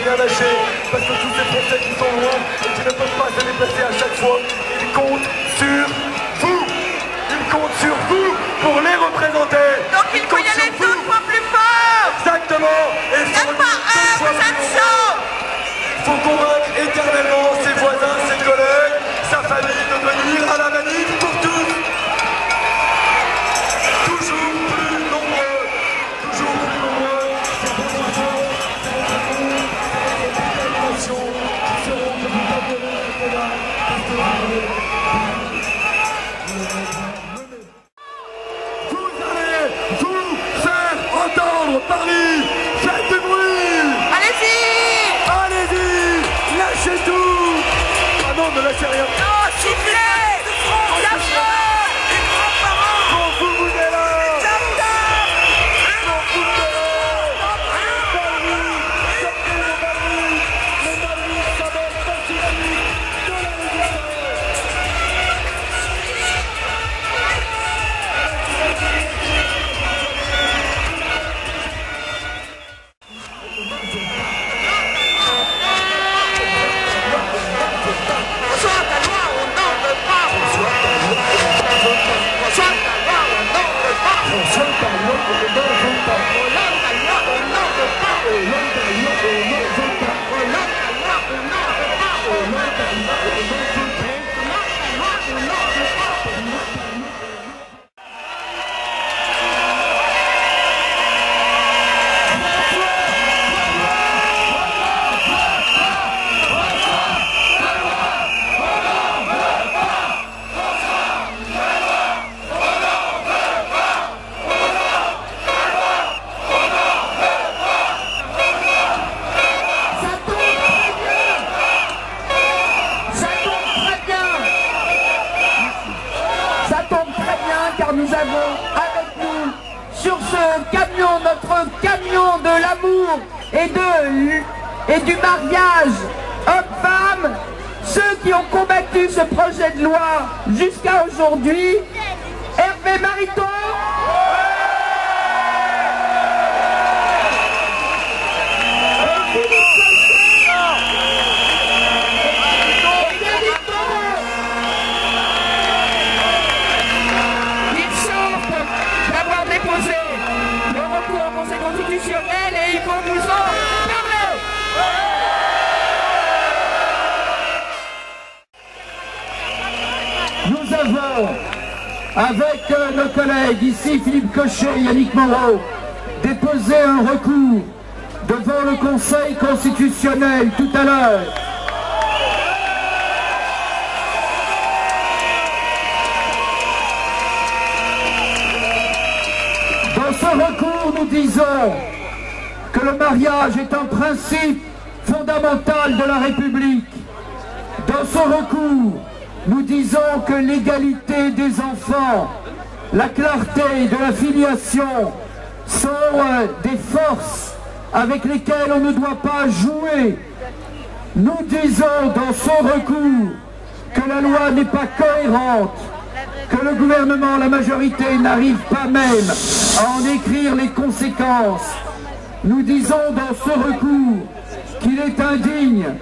rien lâcher, parce que tous ces Français qui sont loin et qui ne peuvent pas se déplacer à chaque fois, ils comptent sur vous. Ils comptent sur vous pour les représenter. Donc il faut y aller 2 fois plus fort. Exactement. Et Vous n'êtes pas un, vous êtes chaud. il faut convaincre éternellement ses voisins, ses collègues, sa famille de venir à la manif pour tous. Toujours plus nombreux. Toujours plus nombreux. C'est votre enfant, c'est votre amour, c'est votre détermination qui seront que vous gagnerez ce combat. Parce que vous allez vous faire entendre, Paris. Faites du bruit. Allez-y. Allez-y, lâchez tout. Ah non, ne lâchez rien. Non, sifflez. Les grands-parents. Quand vous voulez là. Quand vous voulez là. Paris, sortez les Paris. Les Paris, ça va être pacifique de la résistance. Reçois ta loi, on n'en veut pas. Reçois ta loi, on n'en veut pas. Reçois ta loi, on n'en veut pas. Hollande, ta loi, on n'en veut pas. Hollande, ta loi, on n'en veut pas. Hollande, ta loi, on n'en veut pas. Hollande, ta loi, on n'en veut pas. Ça tombe très bien car nous avons avec nous sur ce camion, notre camion de l'amour et du mariage homme-femme, ceux qui ont combattu ce projet de loi jusqu'à aujourd'hui. Hervé Mariton, ils sortent d'avoir déposé le recours au Conseil constitutionnel et ils vont nous en parler. Nous avons, avec nos collègues ici, Philippe Cochet et Yannick Moreau, déposé un recours devant le Conseil constitutionnel tout à l'heure. Dans ce recours, nous disons que le mariage est un principe fondamental de la République. Dans ce recours, nous disons que l'égalité des enfants, la clarté de la filiation sont des forces avec lesquelles on ne doit pas jouer. Nous disons dans ce recours que la loi n'est pas cohérente, que le gouvernement, la majorité n'arrive pas même à en écrire les conséquences. Nous disons dans ce recours qu'il est indigne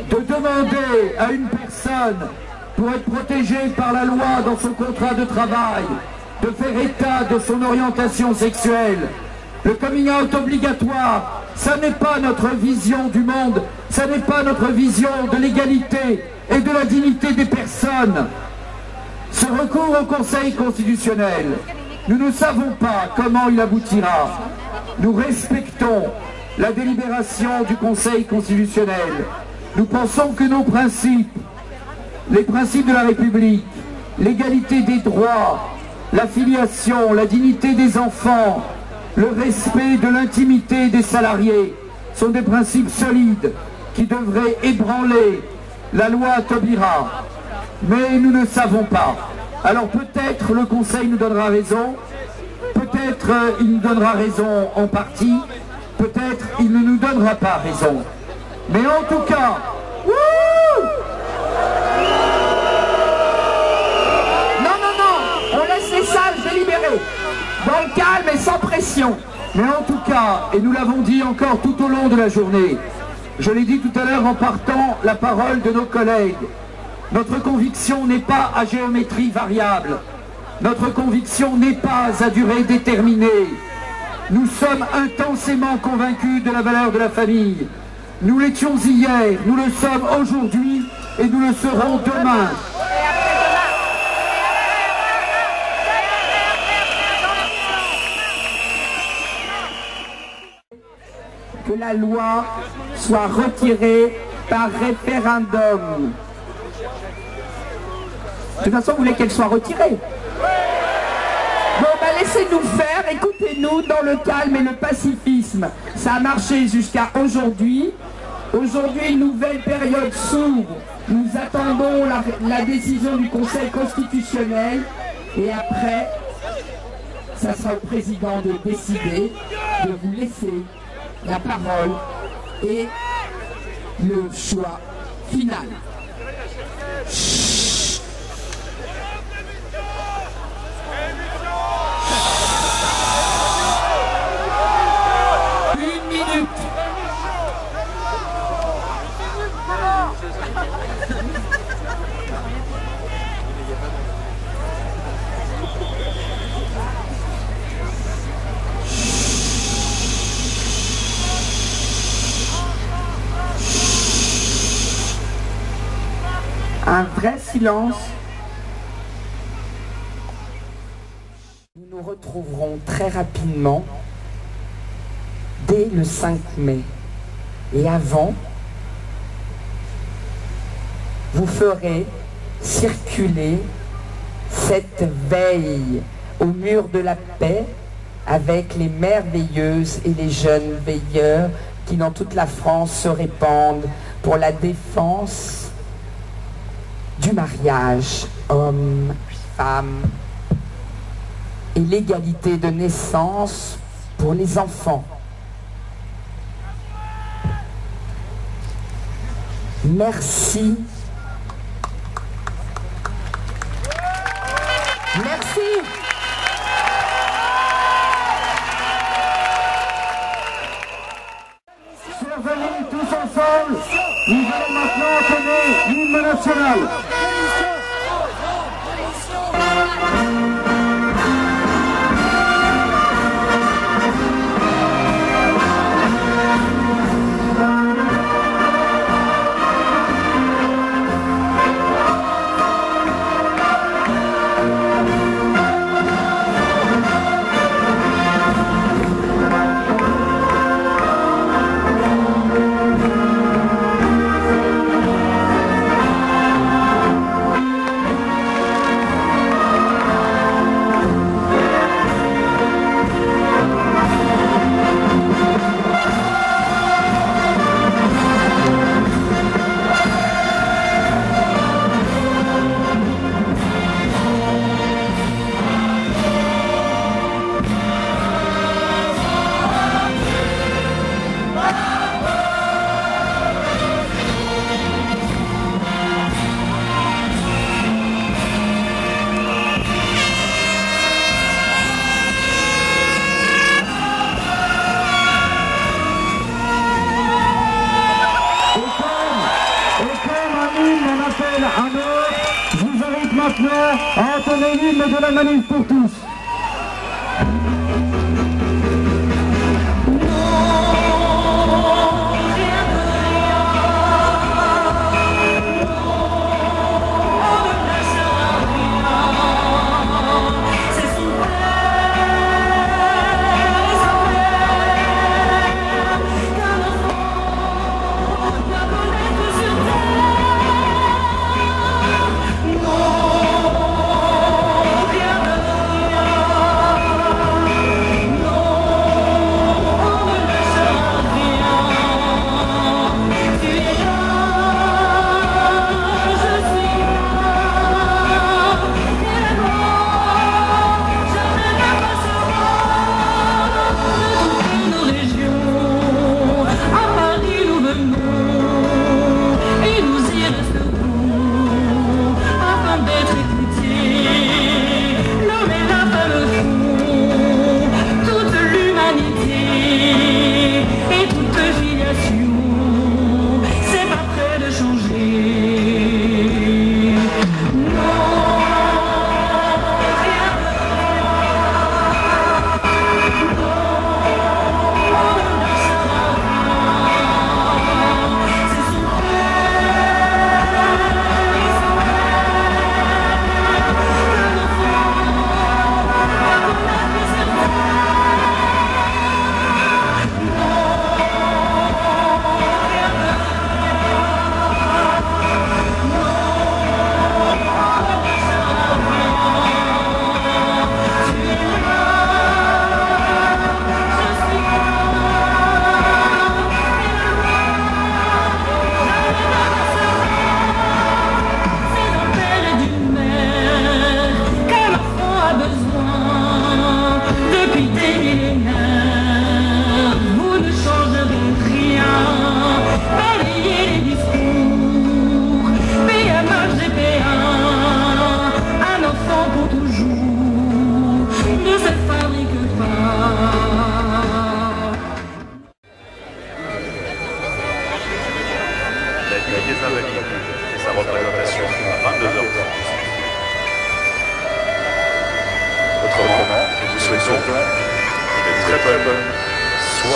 de demander à une personne, pour être protégée par la loi dans son contrat de travail, de faire état de son orientation sexuelle. Le coming out obligatoire, ça n'est pas notre vision du monde, ça n'est pas notre vision de l'égalité et de la dignité des personnes. Ce recours au Conseil constitutionnel, nous ne savons pas comment il aboutira. Nous respectons la délibération du Conseil constitutionnel. Nous pensons que nos principes, les principes de la République, l'égalité des droits, la filiation, la dignité des enfants, le respect de l'intimité des salariés sont des principes solides qui devraient ébranler la loi Taubira. Mais nous ne savons pas. Alors peut-être le Conseil nous donnera raison, peut-être il nous donnera raison en partie, peut-être il ne nous donnera pas raison. Mais en tout cas, on laisse les salles délibérer, dans le calme et sans pression. Mais en tout cas, et nous l'avons dit encore tout au long de la journée, Je l'ai dit tout à l'heure en partant la parole de nos collègues. Notre conviction n'est pas à géométrie variable. Notre conviction n'est pas à durée déterminée. Nous sommes intensément convaincus de la valeur de la famille. Nous l'étions hier, nous le sommes aujourd'hui et nous le serons demain. Que la loi soit retirée par référendum. De toute façon, vous voulez qu'elle soit retirée? Bon, bah laissez-nous faire, écoutez-nous dans le calme et le pacifisme. Ça a marché jusqu'à aujourd'hui. Aujourd'hui, une nouvelle période s'ouvre. Nous attendons la décision du Conseil constitutionnel. Et après, ça sera au président de décider de vous laisser la parole et le choix final. Une minute. Un vrai silence. Nous nous retrouverons très rapidement dès le 5 mai. Et avant, vous ferez circuler cette veille au mur de la paix avec les merveilleuses et les jeunes veilleurs qui dans toute la France se répandent pour la défense du mariage homme-femme et l'égalité de naissance pour les enfants. Merci. Merci. Chers amis, tous ensemble, nous allons maintenant entonner l'hymne national. Je vous invite maintenant à entonner l'hymne de la manif pour tous.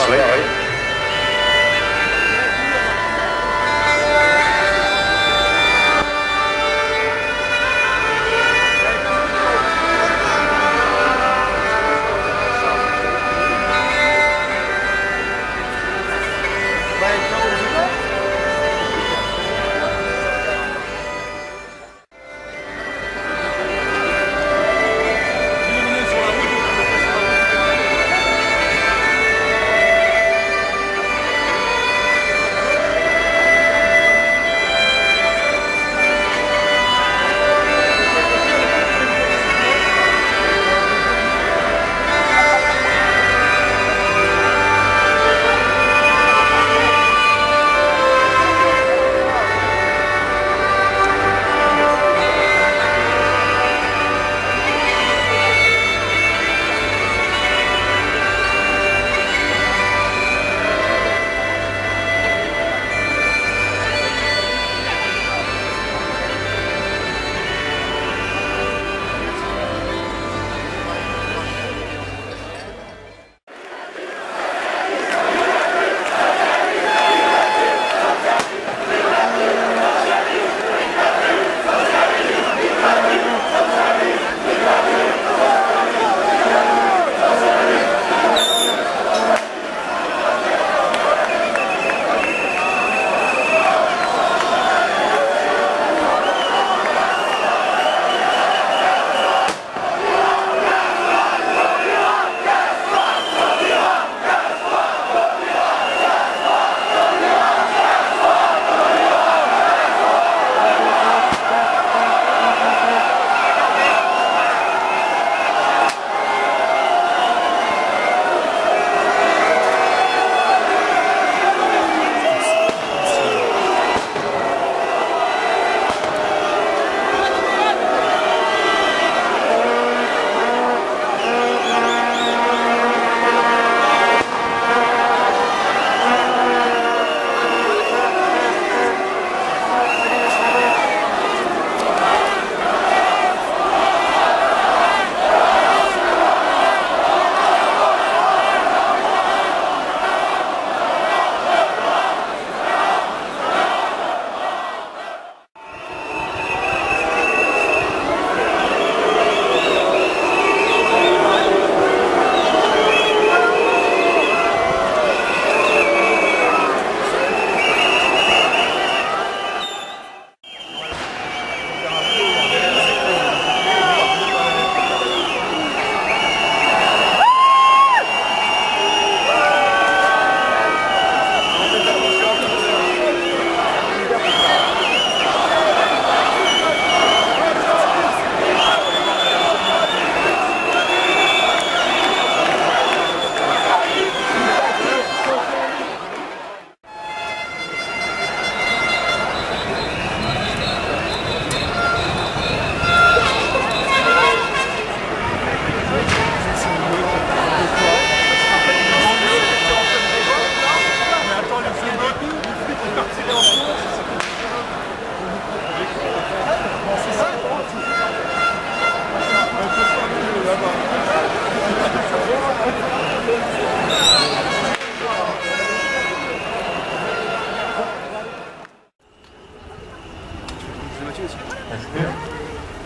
soirée.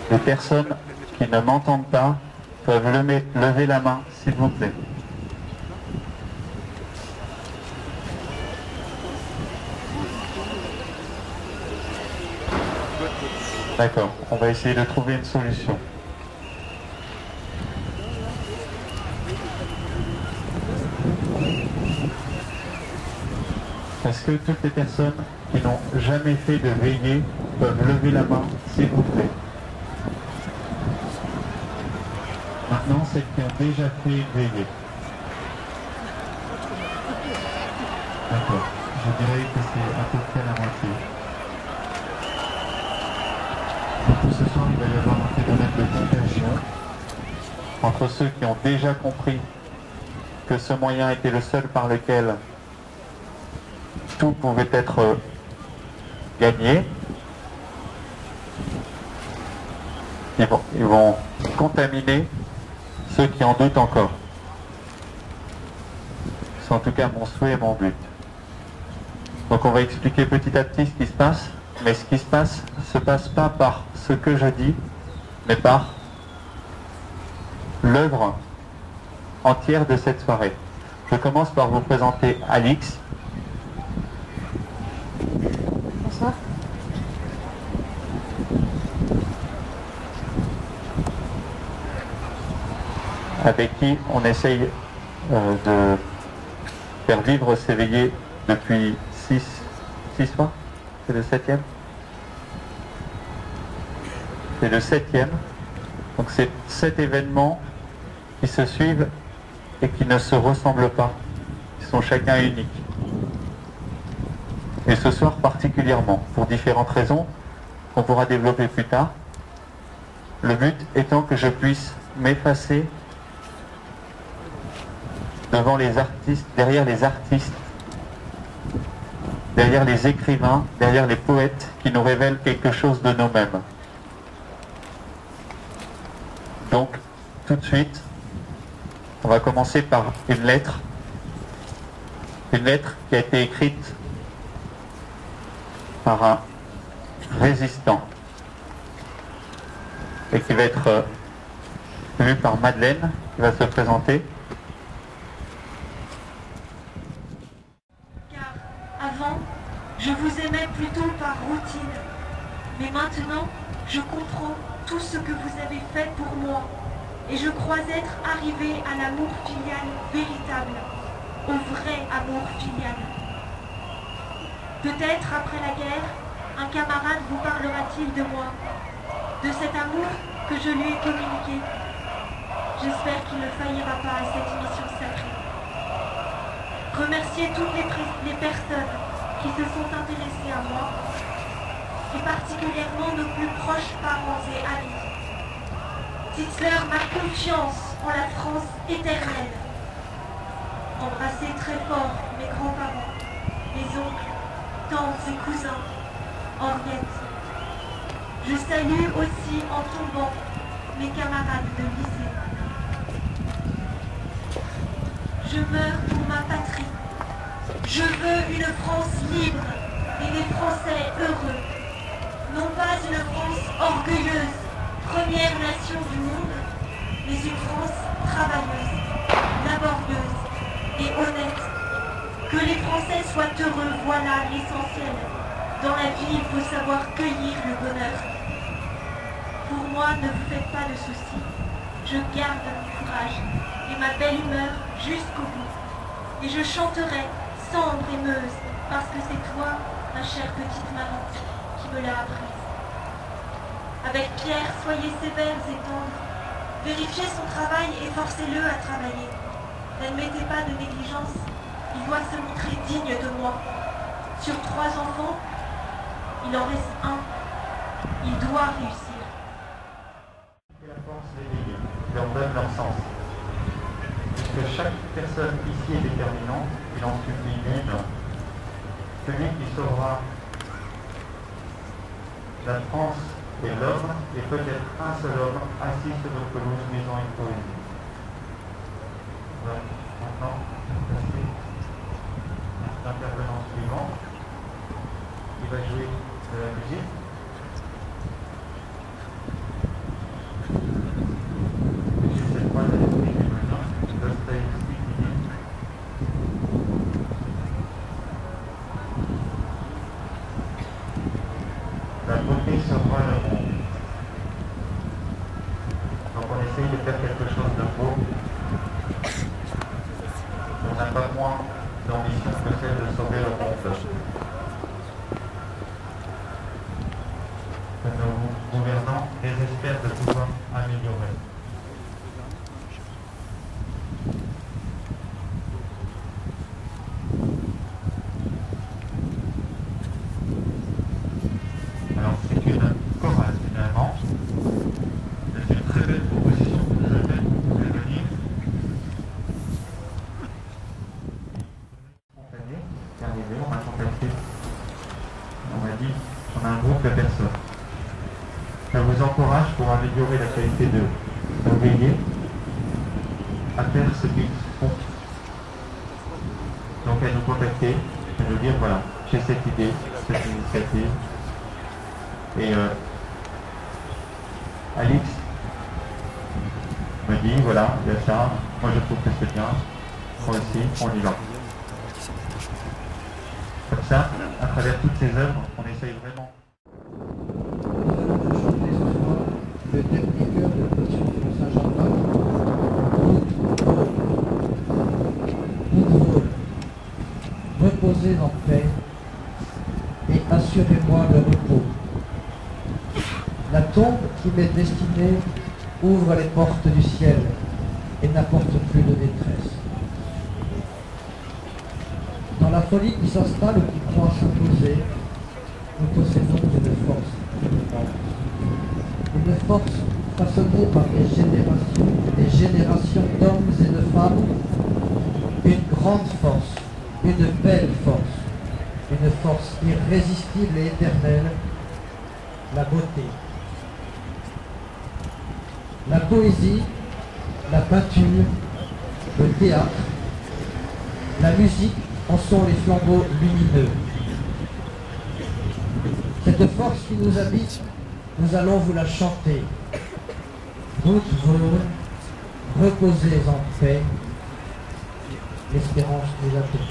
Les personnes qui ne m'entendent pas peuvent lever la main, s'il vous plaît. D'accord, on va essayer de trouver une solution. Est-ce que toutes les personnes qui n'ont jamais fait de veillée peuvent lever la main, s'il vous plaît? Maintenant, celles qui ont déjà fait une veillée. D'accord, je dirais que c'est à peu près la moitié. Donc ce soir, il va y avoir un phénomène de contagion entre ceux qui ont déjà compris que ce moyen était le seul par lequel tout pouvait être gagné. Ils vont contaminer ceux qui en doutent encore. C'est en tout cas mon souhait et mon but. Donc on va expliquer petit à petit ce qui se passe, mais ce qui se passe pas par ce que je dis, mais par l'œuvre entière de cette soirée. Je commence par vous présenter Alix. Bonsoir. Avec qui on essaye de faire vivre ces veillées depuis 6 fois. C'est le 7e. C'est le 7e. Donc c'est 7 événements qui se suivent et qui ne se ressemblent pas. Ils sont chacun uniques. Et ce soir particulièrement, pour différentes raisons qu'on pourra développer plus tard. Le but étant que je puisse m'effacer devant les artistes, derrière les artistes, derrière les écrivains, derrière les poètes qui nous révèlent quelque chose de nous-mêmes. Donc, tout de suite, on va commencer par une lettre qui a été écrite par un résistant et qui va être lue par Madeleine, qui va se présenter. Avant, je vous aimais plutôt par routine. Mais maintenant, je comprends tout ce que vous avez fait pour moi. Et je crois être arrivé à l'amour filial véritable, au vrai amour filial. Peut-être après la guerre, un camarade vous parlera-t-il de moi, de cet amour que je lui ai communiqué. J'espère qu'il ne faillira pas à cette mission sacrée. Remercier toutes les personnes qui se sont intéressées à moi, et particulièrement nos plus proches parents et amis. Dites-leur ma confiance en la France éternelle. Embrassez très fort mes grands-parents, mes oncles, tantes et cousins, Henriette. Je salue aussi en tombant mes camarades de lycée. Je meurs pour ma patrie. Je veux une France libre et des Français heureux. Non pas une France orgueilleuse, première nation du monde, mais une France travailleuse, laborieuse et honnête. Que les Français soient heureux, voilà l'essentiel. Dans la vie, il faut savoir cueillir le bonheur. Pour moi, ne vous faites pas de soucis. Je garde mon courage et ma belle humeur jusqu'au bout. Et je chanterai sombre et meuse, parce que c'est toi, ma chère petite Marie, qui me l'a apprise. Avec Pierre, soyez sévères et tendres. Vérifiez son travail et forcez-le à travailler. N'admettez pas de négligence. Il doit se montrer digne de moi. Sur 3 enfants, il en reste un. Il doit réussir. La force d'éveiller leur donne leur sens. Puisque chaque personne ici est déterminante, il en suffit une. Celui qui sauvera la France et l'homme, et peut-être un seul homme assis sur notre pelouse, maison et poésie. Maintenant, passer l'intervenant suivant, qui va jouer de la musique. Cette fois, la musique est maintenant Dostoïevski qui dit la beauté sauvera le monde. Donc on essaye de faire quelque chose de beau. On n'a pas moins d'ambition que celle de sauver le monde. Que nos gouvernants désespèrent de pouvoir améliorer. Alors c'est une chorale finalement. C'est une très belle proposition que nous avons faite. Vous pouvez venir. Spontané, c'est arrivé, on m'a contacté. On m'a dit on a un groupe de personnes. Je vous encourage pour améliorer la qualité de nos veillées à faire ce qu'ils font. Donc à nous contacter, à nous dire voilà, j'ai cette idée, cette initiative. Et Alix me dit voilà, il y a ça, moi je trouve que c'est bien, moi aussi, on y va. Comme ça, à travers toutes ces œuvres, on essaye vraiment. Le dernier cœur de la Passion de Saint-Jean-Baptiste. Reposez en paix et assurez-moi le repos. La tombe qui m'est destinée ouvre les portes du ciel et n'apporte plus de détresse. Dans la folie qui s'installe ou qui croit s'imposer, nous possédons une force façonnée par des générations d'hommes et de femmes, une grande force, une belle force, une force irrésistible et éternelle, la beauté. La poésie, la peinture, le théâtre, la musique en sont les flambeaux lumineux. Cette force qui nous habite, nous allons vous la chanter. Route vôtre, reposez en paix, l'espérance nous attend.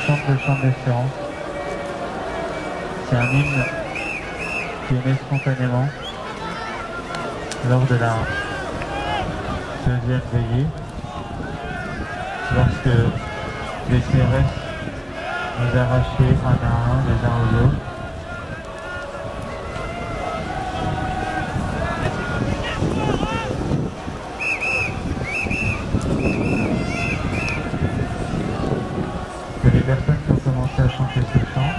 chante le chant de l'espérance. C'est un hymne qui est né spontanément lors de la deuxième veillée, lorsque les CRS nous arrachaient un à un, les uns aux autres. Que les personnes qui ont commencé à chanter ce chant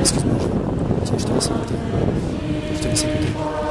Excuse-moi, je te laisse écouter. Je te laisse écouter.